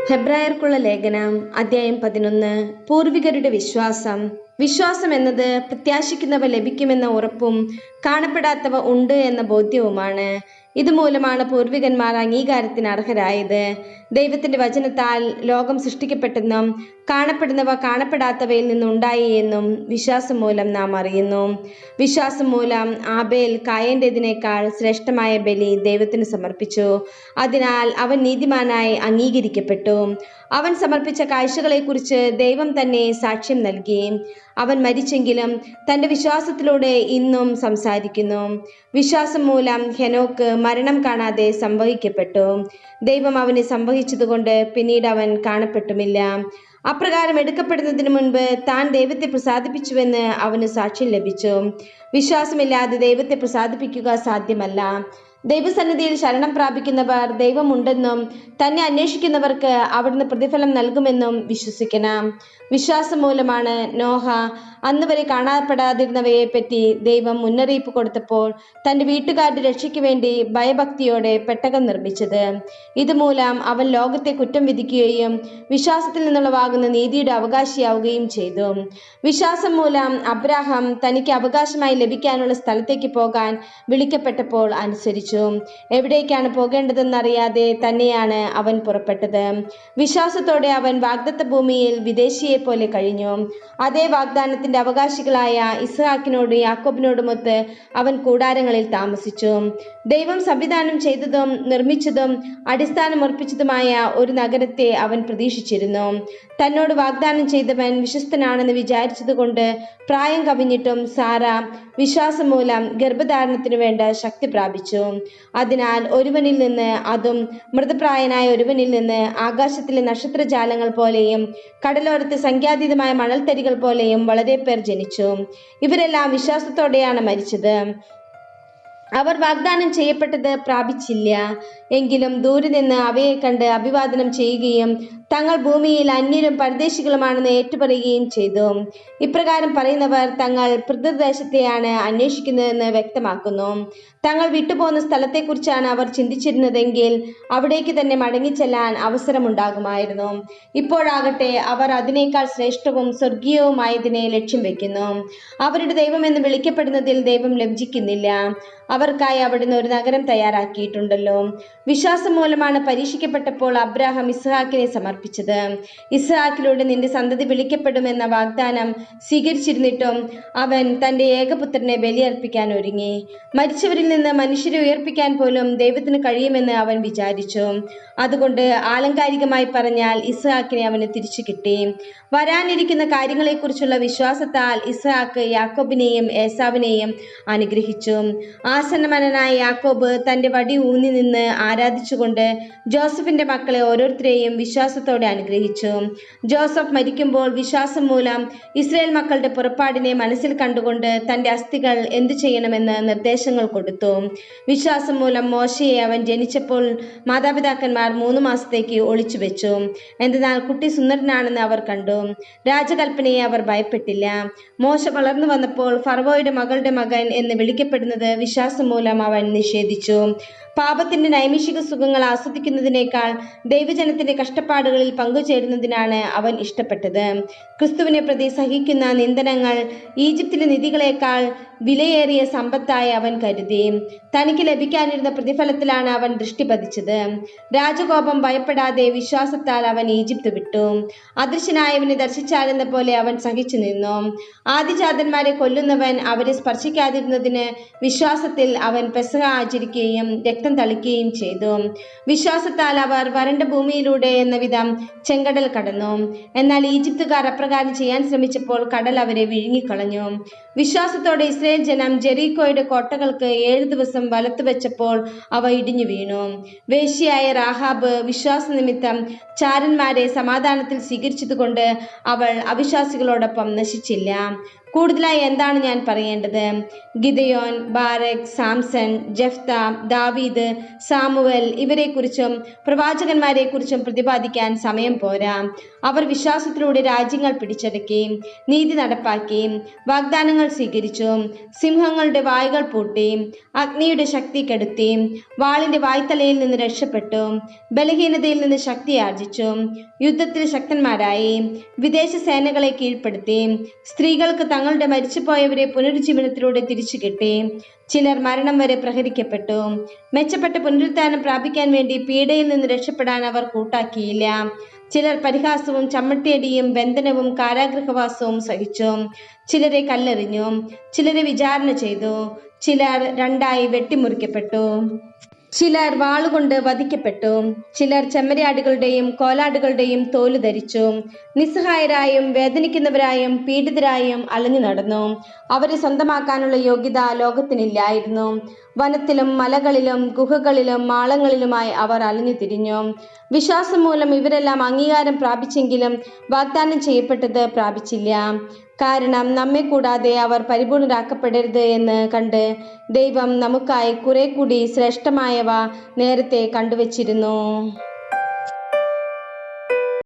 ഹെബ്രായർക്കുള്ള ലേഖനം അധ്യായം 11. പൂർവികരുടെ വിശ്വാസം. വിശ്വാസം എന്നത് പ്രത്യാശിക്കുന്നവ ലഭിക്കുമെന്ന ഉറപ്പും കാണപ്പെടാത്തവ ഉണ്ട് എന്ന ബോധ്യവുമാണ്. ഇതുമൂലമാണ് പൂർവികന്മാർ അംഗീകാരത്തിന് അർഹരായത്. ദൈവത്തിന്റെ വചനത്താൽ ലോകം സൃഷ്ടിക്കപ്പെട്ടെന്നും കാണപ്പെടുന്നവ കാണപ്പെടാത്തവയിൽ നിന്നുണ്ടായി എന്നും വിശ്വാസം മൂലം നാം അറിയുന്നു. വിശ്വാസം മൂലം ആബേൽ കായന്റേതിനേക്കാൾ ശ്രേഷ്ഠമായ ബലി ദൈവത്തിന് സമർപ്പിച്ചു. അതിനാൽ അവൻ നീതിമാനായി അംഗീകരിക്കപ്പെട്ടു. അവൻ സമർപ്പിച്ച കാഴ്ചകളെക്കുറിച്ച് ദൈവം തന്നെ സാക്ഷ്യം നൽകി. അവൻ മരിച്ചെങ്കിലും തന്റെ വിശ്വാസത്തിലൂടെ ഇന്നും സംസാരിക്കുന്നു. വിശ്വാസം മൂലം ഹെനോക്ക് മരണം കാണാതെ സംവഹിക്കപ്പെട്ടു. ദൈവം അവനെ സംവഹിച്ചതുകൊണ്ട് പിന്നീട് അവൻ കാണപ്പെട്ടുമില്ല. അപ്രകാരം എടുക്കപ്പെടുന്നതിന് മുൻപ് താൻ ദൈവത്തെ പ്രസാദിപ്പിച്ചുവെന്ന് അവന് സാക്ഷ്യം ലഭിച്ചു. വിശ്വാസമില്ലാതെ ദൈവത്തെ പ്രസാദിപ്പിക്കുക സാധ്യമല്ല. ദൈവസന്നിധിയിൽ ശരണം പ്രാപിക്കുന്നവർ ദൈവമുണ്ടെന്നും തന്നെ അന്വേഷിക്കുന്നവർക്ക് അവിടുന്ന് പ്രതിഫലം നൽകുമെന്നും വിശ്വസിക്കണം. വിശ്വാസം മൂലമാണ് നോഹ അന്ന് വരെ കാണപ്പെടാതിരുന്നവയെ പറ്റി ദൈവം മുന്നറിയിപ്പ് കൊടുത്തപ്പോൾ തന്റെ വീട്ടുകാരുടെ രക്ഷയ്ക്ക് വേണ്ടി ഭയഭക്തിയോടെ പെട്ടകം നിർമ്മിച്ചത്. ഇതുമൂലം അവൻ ലോകത്തെ കുറ്റം വിധിക്കുകയും വിശ്വാസത്തിൽ നിന്നുള്ളവാകുന്ന നീതിയുടെ അവകാശിയാവുകയും ചെയ്തു. വിശ്വാസം മൂലം അബ്രാഹാം തനിക്ക് അവകാശമായി ലഭിക്കാനുള്ള സ്ഥലത്തേക്ക് പോകാൻ വിളിക്കപ്പെട്ടപ്പോൾ അനുസരിച്ചു. എവിടേക്കാണ് പോകേണ്ടതെന്നറിയാതെ തന്നെയാണ് അവൻ പുറപ്പെട്ടത്. വിശ്വാസത്തോടെ അവൻ വാഗ്ദത്ത ഭൂമിയിൽ വിദേശിയെ പോലെ കഴിഞ്ഞു. അതേ വാഗ്ദാനത്തിന്റെ അവകാശികളായ ഇസ്ഹാക്കിനോടും യാക്കോബിനോടുമൊത്ത് അവൻ കൂടാരങ്ങളിൽ താമസിച്ചു. ദൈവം സംവിധാനം ചെയ്തതും നിർമ്മിച്ചതും അടിസ്ഥാനമർപ്പിച്ചതുമായ ഒരു നഗരത്തെ അവൻ പ്രതീക്ഷിച്ചിരുന്നു. തന്നോട് വാഗ്ദാനം ചെയ്തവൻ വിശ്വസ്തനാണെന്ന് വിചാരിച്ചതുകൊണ്ട് പ്രായം കവിഞ്ഞിട്ടും സാറ വിശ്വാസം മൂലം ഗർഭധാരണത്തിനു വേണ്ട ശക്തി പ്രാപിച്ചു. അതിനാൽ ഒരുവനിൽ നിന്ന്, അതും മൃതപ്രായനായ ഒരുവനിൽ നിന്ന്, ആകാശത്തിലെ നക്ഷത്രജാലങ്ങൾ പോലെയും കടലോരത്തെ സംഖ്യാതീതമായ മണൽത്തരികൾ പോലെയും വളരെ പേർ ജനിച്ചു. ഇവരെല്ലാം വിശ്വാസത്തോടെയാണ് മരിച്ചത്. അവർ വാഗ്ദാനം ചെയ്യപ്പെട്ടത് പ്രാപിച്ചില്ല. എങ്കിലും ദൂരെ നിന്ന് അവയെ കണ്ട് അഭിവാദനം ചെയ്യുകയും തങ്ങൾ ഭൂമിയിൽ അന്യരും പരദേശികളുമാണെന്ന് ഏറ്റുപറയുകയും ചെയ്തു. ഇപ്രകാരം പറയുന്നവർ തങ്ങൾ പിതൃദേശത്തെയാണ് അന്വേഷിക്കുന്നതെന്ന് വ്യക്തമാക്കുന്നു. തങ്ങൾ വിട്ടുപോകുന്ന സ്ഥലത്തെക്കുറിച്ചാണ് അവർ ചിന്തിച്ചിരുന്നതെങ്കിൽ അവിടേക്ക് തന്നെ മടങ്ങിച്ചെല്ലാൻ അവസരമുണ്ടാകുമായിരുന്നു. ഇപ്പോഴാകട്ടെ അവർ അതിനേക്കാൾ ശ്രേഷ്ഠവും സ്വർഗീയവുമായതിനെ ലക്ഷ്യം വെക്കുന്നു. അവരുടെ ദൈവമെന്ന് വിളിക്കപ്പെടുന്നതിൽ ദൈവം ലജ്ജിക്കുന്നില്ല. അവർക്കായി അവിടുന്ന് ഒരു നഗരം തയ്യാറാക്കിയിട്ടുണ്ടല്ലോ. വിശ്വാസം മൂലമാണ് പരീക്ഷിക്കപ്പെട്ടപ്പോൾ അബ്രാഹാം ഇസ്ഹാക്കിനെ സമർപ്പിച്ചത്. ഇസ്ഹാക്കിലൂടെ നിന്റെ സന്തതി വിളിക്കപ്പെടുമെന്ന വാഗ്ദാനം സ്വീകരിച്ചിരുന്നിട്ടും അവൻ തന്റെ ഏകപുത്രനെ ബലിയർപ്പിക്കാൻ ഒരുങ്ങി. മരിച്ചവരിൽ നിന്ന് മനുഷ്യരെ ഉയർപ്പിക്കാൻ പോലും ദൈവത്തിന് കഴിയുമെന്ന് അവൻ വിചാരിച്ചു. അതുകൊണ്ട് ആലങ്കാരികമായി പറഞ്ഞാൽ ഇസ്ഹാക്കിനെ അവന് തിരിച്ചു കിട്ടി. വരാനിരിക്കുന്ന കാര്യങ്ങളെക്കുറിച്ചുള്ള വിശ്വാസത്താൽ ഇസ്ഹാക്ക് യാക്കോബിനെയും ഏസാവിനെയും അനുഗ്രഹിച്ചു. ആസന്നമനനായ യാക്കോബ് തന്റെ വടി ഊന്നി നിന്ന് ആരാധിച്ചുകൊണ്ട് ജോസഫിന്റെ മക്കളെ ഓരോരുത്തരെയും വിശ്വാസത്തോടെ അനുഗ്രഹിച്ചു. ജോസഫ് മരിക്കുമ്പോൾ വിശ്വാസം മൂലം ഇസ്രായേൽ മക്കളുടെ പുറപ്പാടിനെ മനസ്സിൽ കണ്ടുകൊണ്ട് തന്റെ അസ്ഥികൾ എന്തു ചെയ്യണമെന്ന് നിർദ്ദേശങ്ങൾ കൊടുത്തു. വിശ്വാസം മൂലം മോശയെ അവൻ ജനിച്ചപ്പോൾ മാതാപിതാക്കന്മാർ 3 മാസത്തേക്ക് ഒളിച്ചു വെച്ചു. എന്നാൽ കുട്ടി സുന്ദരനാണെന്ന് അവർ കണ്ടു. രാജകൽപ്പനയെ അവർ ഭയപ്പെട്ടില്ല. മോശ വളർന്നു വന്നപ്പോൾ ഫറവോയുടെ മകളുടെ മകൻ എന്ന് വിളിക്കപ്പെടുന്നത് വിശ്വാസം മൂലം അവൻ നിഷേധിച്ചു. പാപത്തിന്റെ നൈമിഷിക സുഖങ്ങൾ ആസ്വദിക്കുന്നതിനേക്കാൾ ദൈവജനത്തിന്റെ കഷ്ടപ്പാടുകളിൽ പങ്കുചേരുന്നതിനാണ് അവൻ ഇഷ്ടപ്പെട്ടത്. ക്രിസ്തുവിനെ പ്രതി സഹിക്കുന്ന നിന്ദനങ്ങൾ ഈജിപ്തിലെ നിധികളെക്കാൾ വിലയേറിയ സമ്പത്തായി അവൻ കരുതി. തനിക്ക് ലഭിക്കാനിരുന്ന പ്രതിഫലത്തിലാണ് അവൻ ദൃഷ്ടി പതിച്ചത്. രാജകോപം ഭയപ്പെടാതെ വിശ്വാസത്താൽ അവൻ ഈജിപ്ത് വിട്ടു. അദൃശ്യനായവനെ ദർശിച്ചാലെന്ന പോലെ അവൻ സഹിച്ചു നിന്നു. ആദിജാതന്മാരെ കൊല്ലുന്നവൻ അവരെ സ്പർശിക്കാതിരുന്നതിന് വിശ്വാസത്തിൽ അവൻ പെസഹ ആചരിക്കുകയും രക്തം തളിക്കുകയും ചെയ്തു. വിശ്വാസത്താൽ അവർ വരണ്ട ഭൂമിയിലൂടെ എന്ന വിധം ചെങ്കടൽ കടന്നു. എന്നാൽ ഈജിപ്തുകാർ അപ്രകാരം ചെയ്യാൻ ശ്രമിച്ചപ്പോൾ കടൽ അവരെ വിഴുങ്ങിക്കളഞ്ഞു. വിശ്വാസത്തോടെ ഇസ്രായേൽ ജനം ജെറീക്കോയുടെ കോട്ടകൾക്ക് 7 ദിവസം വലത്തു വെച്ചപ്പോൾ അവ ഇടിഞ്ഞു വീണു. വേശ്യയായ റാഹാബ് വിശ്വാസ നിമിത്തം ചാരന്മാരെ സമാധാനത്തിൽ സ്വീകരിച്ചതുകൊണ്ട് അവൾ അവിശ്വാസികളോടൊപ്പം നശിച്ചില്ല. കൂടുതലായി എന്താണ് ഞാൻ പറയേണ്ടത്? ഗിദയോൻ, ബാരക്, സാംസൺ, ജെഫ്ത, ദാവീദ്, സാമുവൽ ഇവരെക്കുറിച്ചും പ്രവാചകന്മാരെക്കുറിച്ചും പ്രതിപാദിക്കാൻ സമയം പോരാ. അവർ വിശ്വാസത്തിലൂടെ രാജ്യങ്ങൾ പിടിച്ചടക്കി, നീതി നടപ്പാക്കി, വാഗ്ദാനങ്ങൾ സ്വീകരിച്ചു, സിംഹങ്ങളുടെ വായ്കൾ പൂട്ടി, അഗ്നിയുടെ ശക്തി കെടുത്തി, വാളിന്റെ വായ്ത്തലയിൽ നിന്ന് രക്ഷപ്പെട്ടു, ബലഹീനതയിൽ നിന്ന് ശക്തി ആർജിച്ചു, യുദ്ധത്തിൽ ശക്തന്മാരായി, വിദേശ സേനകളെ കീഴ്പ്പെടുത്തി, സ്ത്രീകൾക്ക് തങ്ങളുടെ മരിച്ചുപോയവരെ പുനരുജ്ജീവനത്തിലൂടെ തിരിച്ചു കിട്ടി, ചിലർ മരണം വരെ പ്രഹരിക്കപ്പെട്ടു. മെച്ചപ്പെട്ട പുനരുത്ഥാനം പ്രാപിക്കാൻ വേണ്ടി പീഡയിൽ നിന്ന് രക്ഷപ്പെടാൻ അവർ കൂട്ടാക്കിയില്ല. ചിലർ പരിഹാസവും ചമ്മട്ടിയടിയും ബന്ധനവും കാരാഗൃഹവാസവും സഹിച്ചു. ചിലരെ കല്ലെറിഞ്ഞു, ചിലരെ വിചാരണ ചെയ്തു, ചിലർ രണ്ടായി വെട്ടിമുറിക്കപ്പെട്ടു, ചിലർ വാളുകൊണ്ട് വധിക്കപ്പെട്ടു, ചിലർ ചെമ്മരിയാടുകളുടെയും കോലാടുകളുടെയും തോല് ധരിച്ചു. നിസ്സഹായരായും വേദനിക്കുന്നവരായും പീഡിതരായും അലഞ്ഞു നടന്നു. അവരെ സ്വന്തമാക്കാനുള്ള യോഗ്യത ലോകത്തിനില്ലായിരുന്നു. വനത്തിലും മലകളിലും ഗുഹകളിലും മാളങ്ങളിലുമായി അവർ അലഞ്ഞു തിരിഞ്ഞു. വിശ്വാസം മൂലം ഇവരെല്ലാം അംഗീകാരം പ്രാപിച്ചെങ്കിലും വാഗ്ദാനം ചെയ്യപ്പെട്ടത് പ്രാപിച്ചില്ല. കാരണം നമ്മെ കൂടാതെ അവർ പരിപൂർണരാക്കപ്പെടരുത് എന്ന് കണ്ട് ദൈവം നമുക്കായി കുറെ കൂടി ശ്രേഷ്ഠമായവ നേരത്തെ കണ്ടുവച്ചിരുന്നു.